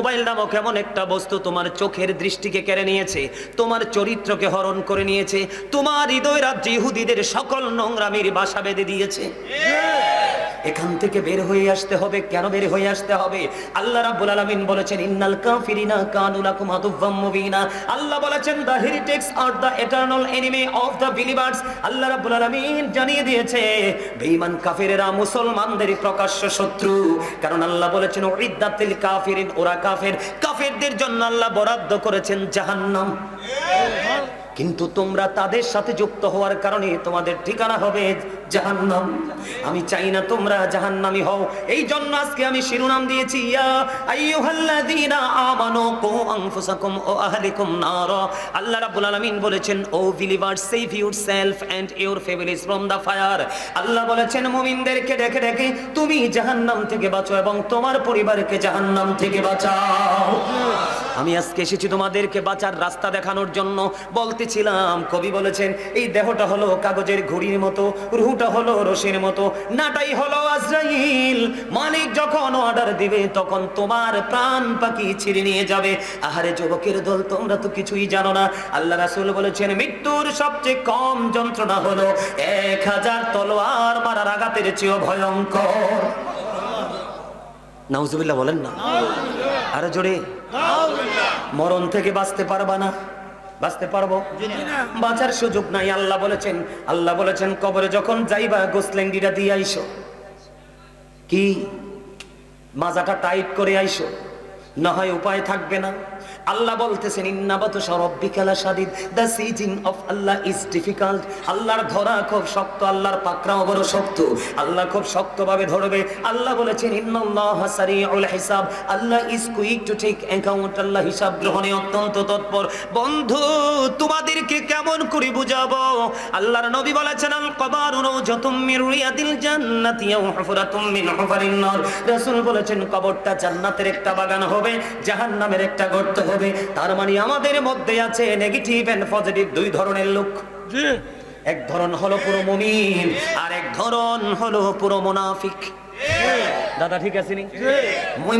Mobile নামক এমন একটা বস্তু তোমার চোখের দৃষ্টিকে কেড়ে নিয়েছে, তোমার চরিত্রকে হরণ করে নিয়েছে, তোমার হৃদয় রাজ্যে ইহুদিদের সকল নোংরামির বাসা বেঁধে দিয়েছে। এখান থেকে বের হয়ে আসতে হবে। কেন বের হয়ে আসতে হবে? আল্লাহ রাব্বুল আলামিন বলেছেন ইন্নাল কাফিরিনা কানু লাকুম আদুওয়াম মুবিনা। আল্লাহ বলেছেন the heretics are the eternal enemy of the believers. Allah রাব্বুল আলামিন জানিয়ে দিয়েছে বেঈমান কাফেরেরা মুসলমানদের প্রকাশ্য শত্রু। কারণ আল্লাহ বলেছেন উইদ্দাতিল কাফিরিন, ওরা কাফের, কাফেরদের জন্য আল্লাহ বরাদ্দ করেছেন জাহান্নাম। কিন্তু তোমরা তাদের সাথে যুক্ত হওয়ার কারণে তোমাদের ঠিকানা হবে জাহান্নাম। আমি চাই না তোমরা জাহান্নামী হও। এই জন্য আজকে আমি শিরোনাম দিয়েছি ইয়া আইয়ুহাল্লাযীনা আমানু কু আনফুসাকুম ওয়া আহলিকুম নারা। আল্লাহ রাব্বুল আলামিন বলেছেন O believers, save yourself and your families from the fire. Allah বলেছেন মুমিনদেরকে ডেকে ডেকে তুমি জাহান্নাম থেকে বাঁচো এবং তোমার পরিবারকে জাহান্নাম থেকে বাঁচাও। আমি আজকে এসেছি তোমাদেরকে বাঁচার রাস্তা দেখানোর জন্য। বলতেছিলাম কবি বলেছেন এই দেহটা হলো কাগজের ঘুড়ির মতো, রুহটা হলো রশির মতো, নাটাই হলো আজরাইল। মালিক যখন অর্ডার দিবে তখন তোমার প্রাণ পাখি ছিঁড়ে নিয়ে যাবে। আহারে যুবকের দল, তোমরা তো কিছুই জানো না। আল্লাহ রাসূল বলেছেন মৃত্যুর সবচেয়ে কম যন্ত্রণা হলো 1000 তলোয়ার মারার আঘাতের চেয়েও ভয়ঙ্কর। নাউজুবিল্লাহ বলেন না, আরে জোরে। মরণ থেকে বাঁচতে পারবা না? বাঁচতে পারবো? বাঁচার সুযোগ নাই। আল্লাহ বলেছেন কবরে যখন যাইবা গোসলেন্ডিটা দিয়ে আইসো, কি মাজাটা টাইট করে আইসো, না হয় উপায় থাকবে না। আল্লাহ বলতেছেন ইন্না বাতশা রাব্বিকা লাশাদীদ, the seizing of Allah is difficult. আল্লাহর ধরা খুব শক্ত, আল্লাহর পাকড়াও বড় শক্ত। আল্লাহ খুব শক্তভাবে ধরবে। আল্লাহ বলেছেন ইন্নাল্লাহা সারিউল হিসাব, Allah is quick to take account. Allah হিসাব গ্রহণে অত্যন্ত তৎপর। বন্ধু, তোমাদেরকে কেমন করে বুঝাবো? আল্লাহর নবী বলেছেন আল কবরু রাওজাতুম মির রিয়াদিল জান্নাতি ওয়া হুফরাতুম মিন হুফারিন নার। রাসূল বলেছেন কবরটা জান্নাতের একটা বাগান হবে, জাহান্নামের একটা গর্ত হবে। তার মানে আমাদের মধ্যে আছে নেগেটিভ এন্ড পজিটিভ দুই ধরনের লোক। এক ধরন হলো পুরো মুমিন, আর এক ধরন হলো পুরো মুনাফিক। দাদা ঠিক আছে নি?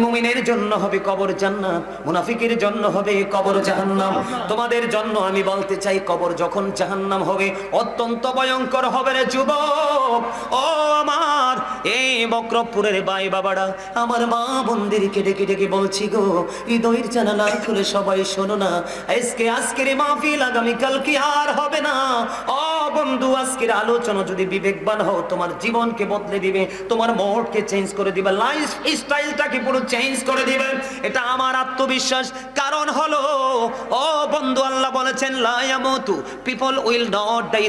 মুমিনের জন্য হবে কবর জান্নাত, মুনাফিকের জন্য হবে কবর জাহান্নাম। তোমাদের জন্য আমি বলতে চাই কবর যখন জাহান্নাম হবে অত্যন্ত ভয়ঙ্কর হবে রে যুবক। ও আমার এই বক্রপুরের ভাই বাবারা, আমার মা বোনদেরকে ডেকে ডেকে বলছি গো, হৃদয়ের জানালা খুলে সবাই শোনো না। আজকের মাহফিল আগামীকাল কি আর হবে না? ও বন্ধু, আজকের আলোচনা যদি বিবেকবান হও তোমার জীবনকে বদলে দিবে, তোমার মোড়কে চেঞ্জ করে দিবে, লাইফ স্টাইলটাকে পুরো চেঞ্জ করে দিবে। এটা আমার আত্মবিশ্বাস। কারণ হলো ও বন্ধু, আল্লাহ বলেছেন লা ইয়ামুতু, পিপল উইল নট ডাই।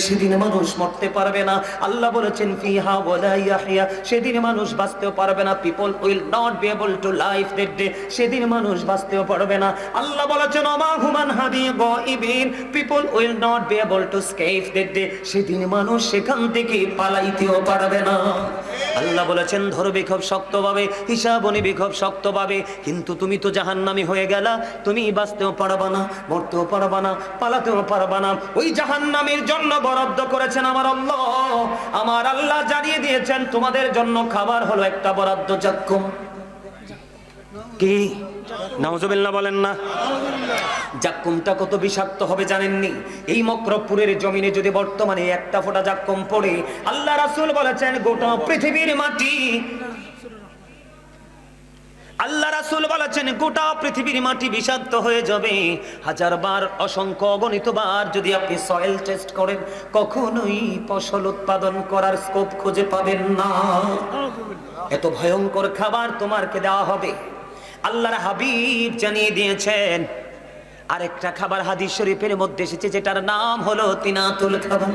সেদিন মানুষ মরতে পারবে না। আল্লাহ বলেছেন ফিহা ওয়ালা ইয়াহইয়া, সেদিন মানুষ বাঁচতেও পারবে না। People will not be able to life that day, সেদিন মানুষ বাঁচতেও পারবে না। আল্লাহ বলেছেন ওমা হুমান হাদি গায়িবিন, people will not be able to escape that day, সেদিন মানুষ সেখান থেকে পালাইতেও পারবে না। আল্লাহ বলেছেন ধরবে খুব শক্তভাবে, হিসাব নিবি খুব শক্তভাবে। কিন্তু তুমি তো জাহান্নামী হয়ে গেলা, তুমি বাঁচতেও পারবা না, মরতেও পারবা না, পালাতেও পারবা না। ওই জাহান্নামীর জন্য বরাদ্দ করেছেন আমার আল্লাহ জানিয়ে দিয়েছেন তোমাদের জন্য খাবার হলো একটা বরাদ্দ, জাক্কুম। কি নাউজুবিল্লাহ বলেন না? জাক্কুমটা কত বিষাক্ত হবে জানেননি? এই মক্রপুরের জমিনে যদি বর্তমানে একটা ফোঁটা জাক্কুম পড়ে, আল্লাহ রাসূল বলেছেন গোটা পৃথিবীর মাটি, আল্লাহ রাসূল বলেছেন গোটা পৃথিবীর মাটি বিষাক্ত হয়ে যাবে। 1000 বার, অসংখ্য অগণিত বার যদি আপনি সয়েল টেস্ট করেন, কখনোই ফসল উৎপাদন করার স্কোপ খুঁজে পাবেন না। এত ভয়ঙ্কর খাবার তোমাকে দেওয়া হবে। আল্লাহর হাবিব জানিয়ে দিয়েছেন আরেকটা খাবার হাদিস শরীফের মধ্যে এসেছে, যেটার নাম হলো তিনাতুল খাবাল।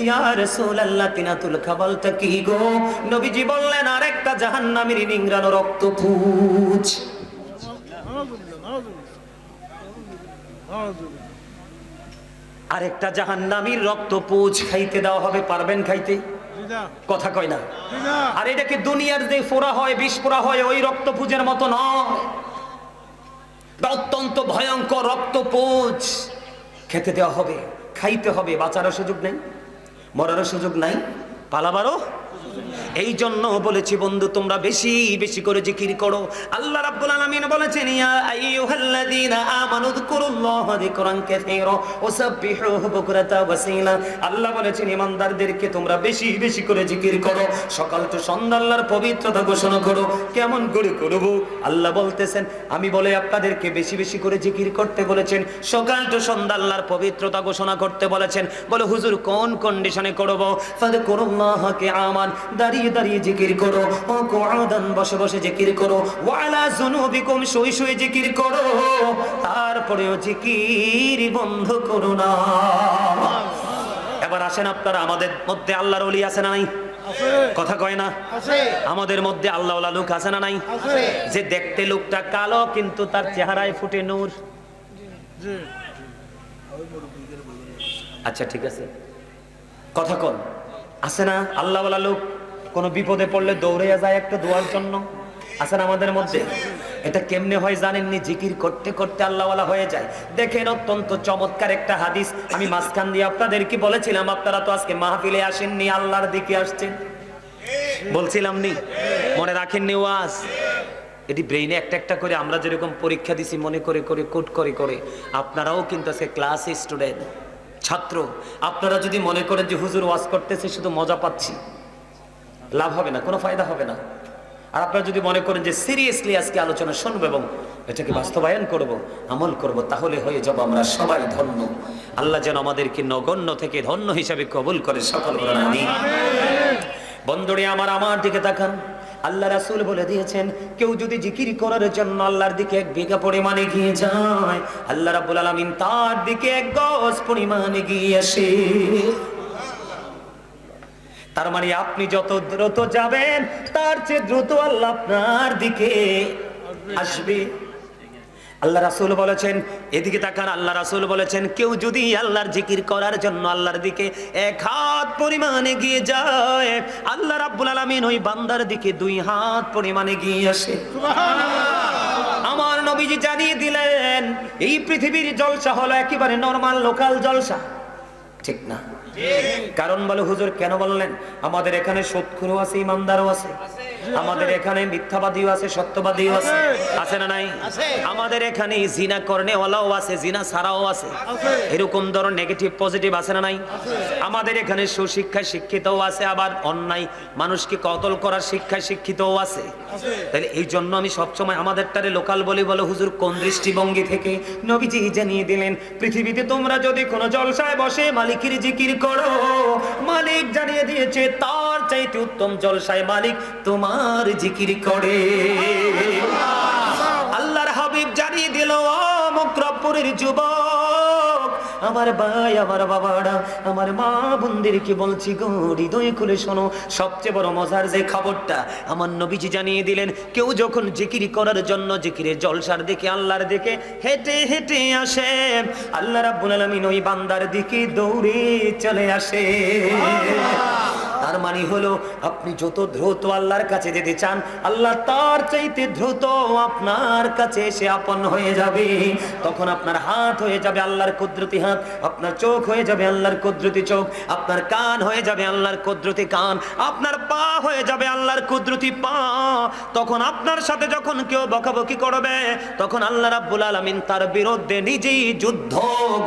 ইয়া রাসূলুল্লাহ, তিনাতুল খাবালটা কি গো? নবীজি বললেন আরেকটা জাহান্নামীর নিংড়ানো রক্তপুঁজ। আরেকটা জাহান্নামীর রক্তপুঁজ খাইতে দেওয়া হবে। পারবেন খাইতে? কথা কয় না। আর এটা কি দুনিয়ার যে ফোড়া হয়, বিষ ফোড়া হয়, ওই রক্তপুঁজের মতো নয়। অত্যন্ত ভয়ঙ্কর রক্তপুঁজ খেতে দেওয়া হবে, খাইতে হবে। বাঁচারও সুযোগ নেই, মরারও সুযোগ নাই, পালাবারও এই জন্য বলেছি বন্ধু, তোমরা বেশি বেশি করে জিকির করো। আল্লাহ রাব্বুল আলামিন বলেছেন, ইয়া আইয়ুহাল্লাযীনা আমানু যকুরুল্লাহা যিকরান কাসীরা ওয়াসাব্বিহুহু বুকরাতা ওয়াসীলা। আল্লাহ বলেছেন ঈমানদারদেরকে তোমরা বেশি বেশি করে জিকির করো, সকাল তো সন্ধ্যা আল্লাহর পবিত্রতা ঘোষণা করো। কেমন করে করব? আল্লাহ বলতেছেন, আমি বলে আপনাদেরকে বেশি বেশি করে জিকির করতে বলেছেন, সকাল তো সন্ধ্যা আল্লাহর পবিত্রতা ঘোষণা করতে বলেছেন। বলে হুজুর কোন কন্ডিশনে করব? ফাযকুরুল্লাহা কিয়ামান, দাঁড়িয়ে দাঁড়িয়ে জিকির করো, ও কুআদান, বসে বসে জিকির করো, ওয়া আলা যুনুবিকুম, শুয়ে শুয়ে জিকির করো, তারপরেও জিকির বন্ধ করো না। এবার আসেন আপনারা, আমাদের মধ্যে আল্লাহর ওলি আছে না নাই? কথা কয় না? আমাদের মধ্যে আল্লাহওয়ালা লোক আছে না নাই? যে দেখতে লোকটা কালো কিন্তু তার চেহারায় ফুটে নূর। আচ্ছা ঠিক আছে, কথা কন, আছে না আল্লাহওয়ালা লোক? কোন বিপদে পড়লে দৌড়ে যায় একটা দোয়ার জন্য, আছে না আমাদের মধ্যে? এটা কেমনে হয় জানেননি? জিকির করতে করতে আল্লাহওয়ালা হয়ে যায়। দেখেন অত্যন্ত চমৎকার একটা হাদিস আমি মাঝখান দিয়ে আপনাদেরকে বলেছিলাম, আপনারা তো আজকে মাহফিলে আসেননি, আল্লাহর দিকে আসছেন, বলছিলাম নি? মনে রাখেননি ওয়াজ? এটি ব্রেইনে একটা একটা করে আমরা যেরকম পরীক্ষা দিছি মনে করে করে কোট করে করে, আপনারাও কিন্তু আজকে ক্লাস স্টুডেন্ট, ছাত্র। আপনারা যদি মনে করেন যে হুজুর ওয়াজ করতেছে শুধু মজা পাচ্ছি, লাভ হবে না, কোনো ফায়দা হবে না। আর আপনারা যদি মনে করেন যে সিরিয়াসলি আজকে আলোচনা শুনবো এবং এটাকে বাস্তবায়ন করব, আমল করব, তাহলে হয়ে যাব আমরা সবাই ধন্য। আল্লাহ যেন আমাদেরকে নগণ্য থেকে ধন্য হিসাবে কবুল করে, সকল বলেন আমিন। বন্ধুরে আমার দিকে তাকান। আল্লাহ রাসূল বলে দিয়েছেন, কেউ যদি জিকির করার জন্য আল্লাহর দিকে 1 বিঘা পরিমাণে এগিয়ে যায়, আল্লাহ রাব্বুল আলামিন তার দিকে 1 গজ পরিমাণে এগিয়ে আসে। তার মানে আপনি যত দ্রুত যাবেন তার চেয়ে দ্রুত আল্লাহ আপনার দিকে আসবে। আল্লাহ রাসূল বলেছেন, এদিকে তাকান, আল্লাহ রাসূল বলেছেন, কেউ যদি আল্লাহর জিকির করার জন্য আল্লাহর দিকে 1 হাত পরিমাণ এগিয়ে যায়, আল্লাহ রাব্বুল আলামিন ওই বান্দার দিকে 2 হাত পরিমাণ এগিয়ে আসে। সুবহানাল্লাহ। আমার নবীজি জানিয়ে দিলেন, এই পৃথিবীর জলসা হলো একেবারে নরমাল লোকাল জলসা, ঠিক না? কারণ বলে হুজুর কেন বললেন? আমাদের এখানে সৎখুরও আছে, ইমানদারও আছে, আমাদের এখানে মিথ্যাবাদীও আছে, সত্যবাদীও আছে, আছে না নাই? আমাদের এখানে জিনা করনেওয়ালাও আছে, জিনা ছাড়াও আছে, এরকম ধরনের নেগেটিভ পজিটিভ আছে না নাই? আমাদের এখানে সুশিক্ষায় শিক্ষিতও আছে, আবার অন্যায় মানুষকে কতল করার শিক্ষায় শিক্ষিতও আছে। তাহলে এই জন্য আমি সবসময় আমাদেরটারে লোকাল বলি। বলে হুজুর কোন দৃষ্টিভঙ্গি থেকে? নবীজি জানিয়ে দিলেন, পৃথিবীতে তোমরা যদি কোনো জলসায় বসে মালিকের জিকির করো, মালিক জানিয়ে দিয়েছে তার চাইতে উত্তম জলসায় মালিক তোমার জিকির করে। আল্লাহর হাবিব জানিয়ে দিল, ও মক্রবপুরের যুবক, আমার ভাই, আমার বাবারা, আমার মা বোনদেরকে বলছি গো, হৃদয় খুলে শোনো। সবচেয়ে বড় মজার যে খবরটা আমার নবীজি জানিয়ে দিলেন, কেউ যখন জিকির করার জন্য জিকিরের জলসার দিকে আল্লাহর দিকে হেঁটে হেঁটে আসে, আল্লাহ রাব্বুল আলামিন ওই বান্দার দিকে দৌড়ে চলে আসে। তার মানে হলো, আপনি যত দ্রুত আল্লাহর কাছে যেতে চান, আল্লাহ তার চাইতে দ্রুত আপনার কাছে এসে আপন হয়ে যাবে। তখন আপনার হাত হয়ে যাবে আল্লাহর কুদরতি হাত, আপনার চোখ হয়ে যাবে আল্লাহর কুদরতি চোখ, আপনার কান হয়ে যাবে আল্লাহর কুদরতি কান, আপনার পা হয়ে যাবে আল্লাহর কুদরতি পা। তখন আপনার সাথে যখন কেউ বকাবকি করবে, তখন আল্লাহ রাব্বুল আলামিন তার বিরুদ্ধে নিজেই যুদ্ধ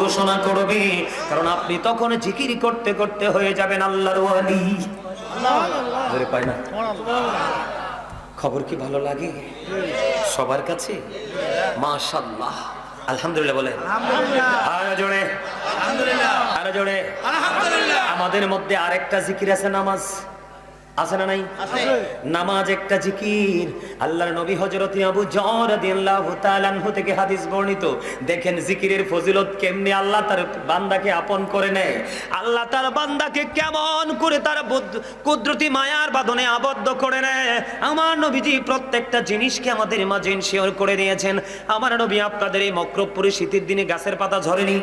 ঘোষণা করবে, কারণ আপনি তখন জিকির করতে করতে হয়ে যাবেন আল্লাহর ওয়ালি। ধরে পায় না? খবর কি ভালো লাগে সবার কাছে? মাশাআল্লাহ, আলহামদুলিল্লাহ বলে, আরো জোরে আলহামদুলিল্লাহ, আরো জোরে আলহামদুলিল্লাহ। আমাদের মধ্যে আরেকটা জিকির আছে, নামাজ, আছে না নাই? নামাজ একটা জিকির। আল্লাহর নবী হযরত আবু যর রাদিয়াল্লাহু তাআলা আনহু থেকে হাদিস বর্ণিত। দেখেন জিকিরের ফজিলত কেমনে আল্লাহ তার বান্দাকে আপন করে নেয়, আল্লাহ তার বান্দাকে কেমন করে তার কুদরতি মায়ার বাঁধনে আবদ্ধ করে নেয়। আমার নবীজি প্রত্যেকটা জিনিসকে আমাদের মাঝে শেয়ার করে দিয়েছেন। আমার নবী আপনাদের এই মক্রবপুরে শীতের দিনে গাছের পাতা ঝরেনি?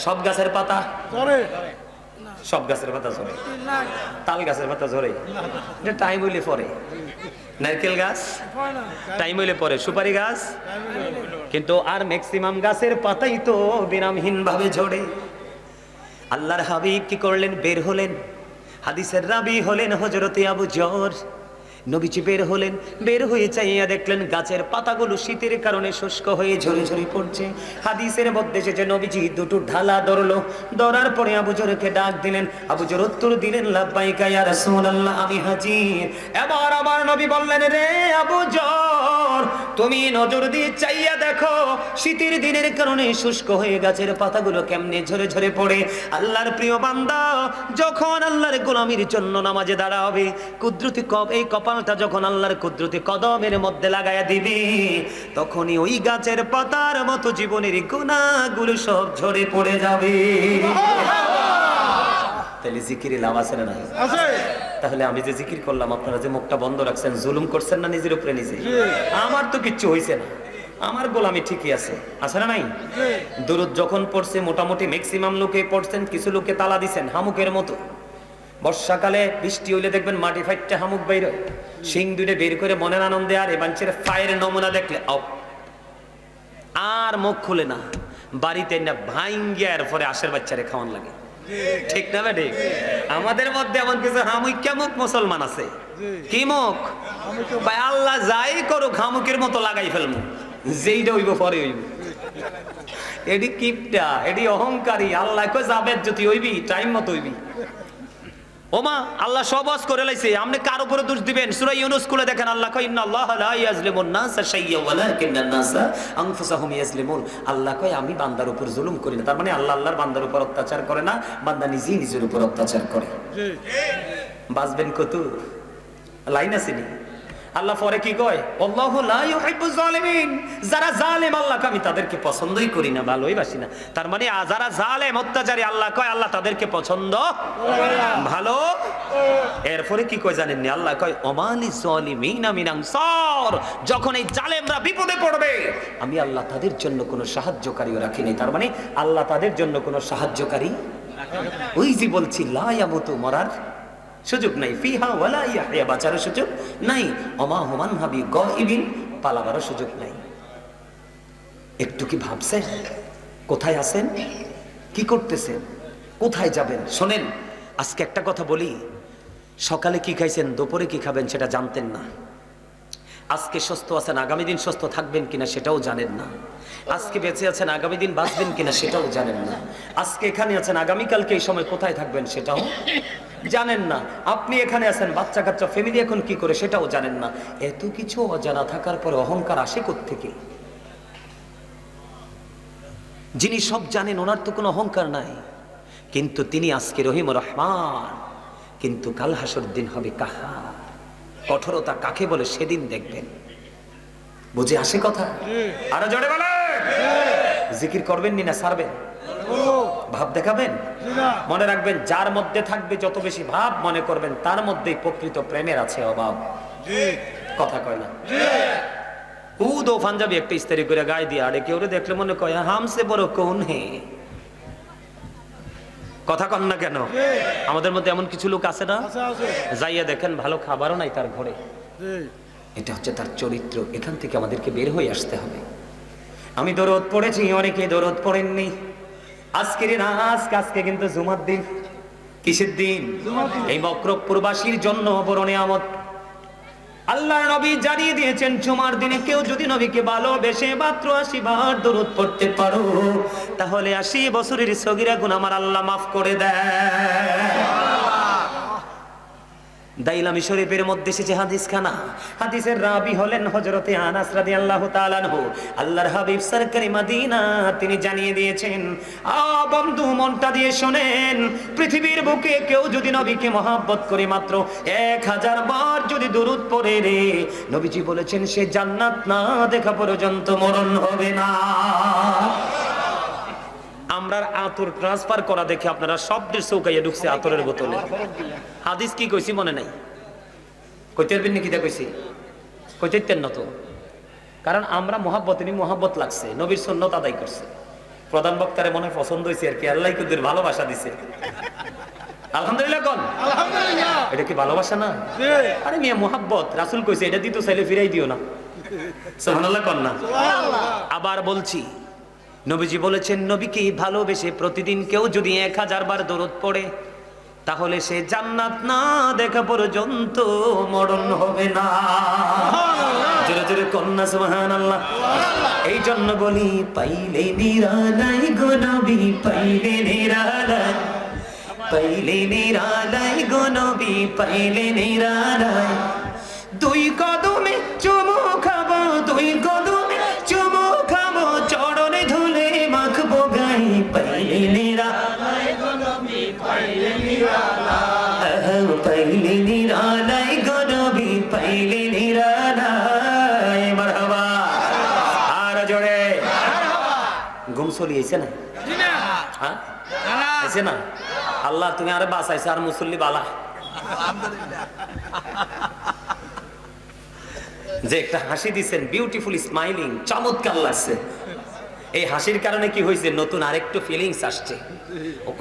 সব গাছের পাতা ঝরে, সব গাছের পাতা ঝরে, তাল গাছের পাতা ঝরে, এটা টাইম হইলে পরে। নারকেল গাছ টাইম হইলে পরে, সুপারি গাছ, কিন্তু আর ম্যাক্সিমাম গাছের পাতাই তো বিরামহীন ভাবে ঝরে। আল্লাহর হাবিব কি করলেন? বের হলেন, হাদিসের রাবি হলেন হযরতে আবু যর। নবীজি বের হলেন, বের হয়ে চাইয়া দেখলেন গাছের পাতাগুলো শীতের কারণে শুষ্ক হয়ে ঝরে ঝরে পড়ছে। হাদিসের মধ্যে এসেছে নবীজি দুটো ঢালা ধরলো, ধরার পরে আবু যরকে ডাক দিলেন। আবু যর উত্তর দিলেন, লাব্বাইকা ইয়া রাসূলুল্লাহ, আমি হাজির। এবার আমার নবী বললেন, রে আবু যর, তুমি নজর দিয়ে চাইয়া দেখো শীতের দিনের কারণে শুষ্ক হয়ে গাছের পাতাগুলো কেমনে ঝরে ঝরে পড়ে। আল্লাহর প্রিয় বান্দা যখন আল্লাহর গোলামির জন্য নামাজে দাঁড়াবে, কুদরতি এই কপালটা যখন আল্লাহর কুদরতি কদমের মধ্যে লাগায়া দিবি, তখনই ওই গাছের পাতার মতো জীবনের গুনাহগুলো সব ঝরে পড়ে যাবে। তাহলে জিকিরে লাভ আছে না? আছে। তাহলে আমি যে জিকির করলাম, আপনারা যে মুখটা বন্ধ রাখছেন, জুলুম করছেন না নিজের উপরে নিজে? আমার তো কিচ্ছু হইছে না, আমার গোলামি ঠিকই আছে, আছে না নাই? দুরূদ যখন পড়ছে মোটামুটি ম্যাক্সিমাম লোকে পড়ছেন, কিছু লোকে তালা দিছেন হামুকের মতো। বর্ষাকালে বৃষ্টি হইলে দেখবেন মাটি ফাইটটা হামুক বাইর, শিং দুইটা বের করে মনের আনন্দে আর এবাঞ্চের ফায়ের নমুনা দেখলে আর মুখ খুলে না, বাড়িতে না ভাঙ্গিয়া এর পরে আশের বাচ্চারে খাওয়ান লাগে, ঠিক না ভাই? ঠিক। আমাদের মধ্যে এমন কিছু হামুইকা মুখ মুসলমান আছে, কি মুখ ভাই? আল্লাহ যাই করুক হামুকের মতো লাগাই ফেলবো, যেইটা হইব পরে হইব। এডি কিপটা, এডি অহংকারী। আল্লাহ কই যাবে যদি হইবি টাইম মতো হইবি। ওমা আল্লাহ সব ওয়াজ করে লাইছে, আপনি কার উপরে দোষ দিবেন? সূরা ইউনূস খুলে দেখেন, আল্লাহ কয় ইন্নাল্লাহা লা ইয়াজলিমুন নাসা শাইয়্যান ওয়ালাকিন্নান নাসা আনফুসাহুম ইয়াজলিমুন। আল্লাহ কয় আমি বান্দার উপর জুলুম করি না। তার মানে আল্লাহ আল্লাহর বান্দার উপর অত্যাচার করে না, বান্দা নিজেই নিজের উপর অত্যাচার করে। বাঁচবেন কত লাইন আছে নি? আল্লাহ পরে কি কয়? আল্লাহু লা ইউহিব্বুজ জালিমিন। যারা জালেম আল্লাহকে আমি তাদেরকে পছন্দই করি না, ভালোই বাসি না। তার মানে যারা জালেম অত্যাচারী আল্লাহ কয় আল্লাহ তাদেরকে পছন্দ ভালো। এরপরে কি কয় জানেন নি? আল্লাহ কয় ওমালি জালিমিনা মিন আনসার। যখন এই জালেমরা বিপদে পড়বে আমি আল্লাহ তাদের জন্য কোনো সাহায্যকারীও রাখি নাই। তার মানে আল্লাহ তাদের জন্য কোনো সাহায্যকারী, ওই যে বলছি লা ইয়ামুতু, মরার সুযোগ নাই, ফিহা ওয়ালা ইয়াহইয়া, বাঁচার সুযোগ নাই, ওমা হুম আনহা বিগাইবিন, পালাবার সুযোগ নাই। একটু কি ভাবছেন কোথায় আছেন, কি করতেছেন, কোথায় যাবেন? শোনেন আজকে একটা কথা বলি, সকালে কি খাইছেন, দুপুরে কি খাবেন সেটা জানতেন না। আজকে সুস্থ আছেন, আগামী দিন সুস্থ থাকবেন কিনা সেটাও জানেন না। আজকে বেঁচে আছেন, আগামী দিন বাঁচবেন কিনা সেটাও জানেন না। আজকে এখানে আছেন, আগামীকালকে এই সময় কোথায় থাকবেন সেটাও জানেন না। আপনি এখানে আছেন, বাচ্চা কাচ্চা ফ্যামিলি এখন কি করে সেটাও জানেন না। এত কিছু অজানা থাকার পরে অহংকার আসে কোত্থেকে? যিনি সব জানেন ওনার তো কোনো অহংকার নাই, কিন্তু তিনি আজকে রহিম রহমান, কিন্তু কাল হাসর দিন হবে কাহার। কঠোরতা কাকে বলে সেদিন দেখবেন। বুঝে আসে কথা? আরো জোরে বলে। জিকির করবেন নি না ছাড়বেন? ভাব দেখাবেন? মনে রাখবেন যার মধ্যে থাকবে যত বেশি ভাব মনে করবেন তার মধ্যেই প্রকৃত প্রেমের আছে অভাব। কথা কয় না? উদো পাঞ্জাবি একটা ইস্তারি করে গায়ে দিয়ে আড়ে কেউ দেখলে মনে কয় হামসে বড় কোন হে। কথা কন না কেন? আমাদের মধ্যে এমন কিছু লোক আছে না, যাইয়া দেখেন ভালো খাবারও নাই তার ঘরে। এটা হচ্ছে তার চরিত্র। এখান থেকে আমাদেরকে বের হয়ে আসতে হবে। আমি দরদ পড়েছি, অনেকে দরদ পড়েননি। আজকে কিন্তু জুমার দিন। কিসের দিন? এই মক্রবপুরবাসীর জন্য বড় নিয়ামত। আল্লাহর নবী জানিয়ে দিয়েছেন জুমার দিনে কেউ যদি নবীকে ভালোবেসে মাত্র 80 বার দরুদ পড়তে পারো, তাহলে 80 বছরের সগীরা গুনাহ আমার আল্লাহ মাফ করে দেয়। দাইলামি শরীফের মধ্যে এসেছে হাদিস খানা। হাদিসের রাবি হলেন হযরতে আনাস রাদিয়াল্লাহু তাআলা আনহু। আল্লাহর হাবিব সরকারি মদিনা তিনি জানিয়ে দিয়েছেন, বন্ধু মনটা দিয়ে শুনেন, পৃথিবীর বুকে কেউ যদি নবীকে মহব্বত করে মাত্র 1000 বার যদি দরুদ পড়ে রে, নবীজি বলেছেন সে জান্নাত না দেখা পর্যন্ত মরণ হবে না। আমরা আতর ট্রান্সফার করা দেখে আপনারা শব্দের চৌকাইয়া ঢুকছে আতরের বোতলে। হাদিস কি কইছি মনে নাই? কইতে পারবেন নাকি? কইছি কইতেন না তো, কারণ আমরা মহাব্বত লাগছে, নবীর সুন্নত আদায় করছে। প্রধান বক্তারে মনে পছন্দ হয়েছে আর কি, আল্লাহ কুদের ভালোবাসা দিছে। আলহামদুলিল্লাহ কোন? আলহামদুলিল্লাহ। এটা কি ভালোবাসা না? আরে মিয়া মহাব্বত, রাসূল কইছে এটা দিতে চাইলে ফিরাই দিও না। সুবহানাল্লাহ কোন না? সুবহানাল্লাহ। আবার বলছি, নবীজি বলেছেন নবীকে ভালোবেসে প্রতিদিন কেউ যদি 1000 বার দরুদ পড়ে, তাহলে সে জান্নাত না দেখা পর্যন্ত মরণ হবে না। জোরে জোরে কন্যা সুবহানাল্লাহ। এই জন্য বলি পাইলে নিরালাই গো নবী, পাইলে নিরালাই, পাইলে নিরালাই গো নবী, পাইলে নিরালাই। দুই কদমে চুমু খাবো, দুই কদমে চুমু খাবো, চরণে ধুলে মাখবো গাই, পাইলে নিরালাই গো নবী, পাইলে নিরালাই, পাইলে নিরালাই গো নবী, পাইলে নিরালাই। মারহাবা, আর জোরে ঘুম চলিয়েছে না? হ্যাঁ আছে না? আল্লাহ তুমি আরে বাঁচাইছে, আর মুসল্লি বালা যে একটা হাসি দিচ্ছেন, বিউটিফুল স্মাইলিং, চমৎকার লাগছে। এই হাসির কারণে কি হয়েছে, নতুন আরেকটু ফিলিংস আসছে।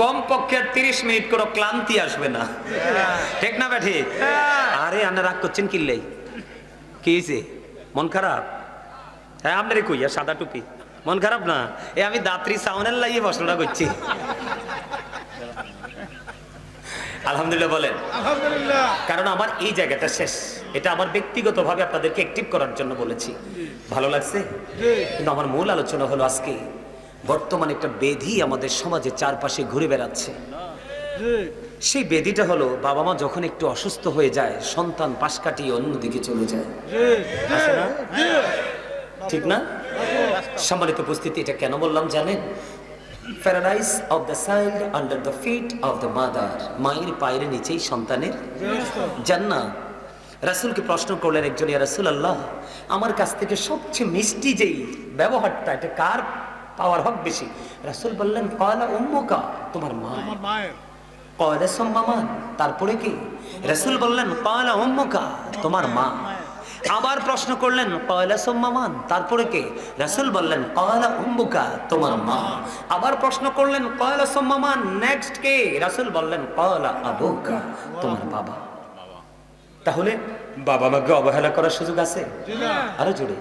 কম পক্ষে 30 মিনিট কোনো ক্লান্তি আসবে না, ঠিক না ব্যাঠি? আরে আপনি রাগ করছেন কিল্লাই, কি হয়েছে? মন খারাপ? হ্যাঁ আপনারে কইয়া সাদা টুপি, মন খারাপ না? এ আমি দাত্রী সাউনের লাগিয়ে প্রশ্নটা করছি। আলহামদুলিল্লাহ বলেন আলহামদুলিল্লাহ। কারণ আমার এই জায়গাটা শেষ, এটা আমার ব্যক্তিগতভাবে আপনাদেরকে অ্যাক্টিভ করার জন্য বলেছি। ভালো লাগছে? কিন্তু আমার মূল আলোচনা হলো আজকে বর্তমানে একটা ব্যাধি আমাদের সমাজে চারপাশে ঘুরে বেড়াচ্ছে। সেই ব্যাধিটা হলো বাবা মা যখন একটু অসুস্থ হয়ে যায়, সন্তান পাশ কাটিয়ে অন্যদিকে চলে যায়। আছে না? ঠিক না? সম্মানিত উপস্থিতি, এটা কেন বললাম জানেন? Paradise of the child under the feet of the mother, মায়ের পায়ের নিচেই সন্তানের জান্নাত। রাসূলকে প্রশ্ন করলেন একজন, ইয়া রাসূলুল্লাহ, আমার কাছ থেকে সবচেয়ে মিষ্টি যেই ব্যবহারটা, এটা কার পাওয়ার হক বেশি? রাসূল বললেন ক্বালা উম্মুকা, তোমার মা। ক্বালা সুম্মা মান, তারপরে কি? রাসূল বললেন ক্বালা উম্মুকা, তোমার মা। আবার প্রশ্ন করলেন ক্বালা সুম্মা মান, তারপরে কে? রাসূল বললেন ক্বালা উম্মুকা, তোমার মা। আবার প্রশ্ন করলেন ক্বালা সুম্মা মান, নেক্সট কে? রাসূল বললেন ক্বালা আবুকা, তোমার বাবা। তাহলে বাবা মাকে অবহেলা করার সুযোগ আছে? আরো জোরে।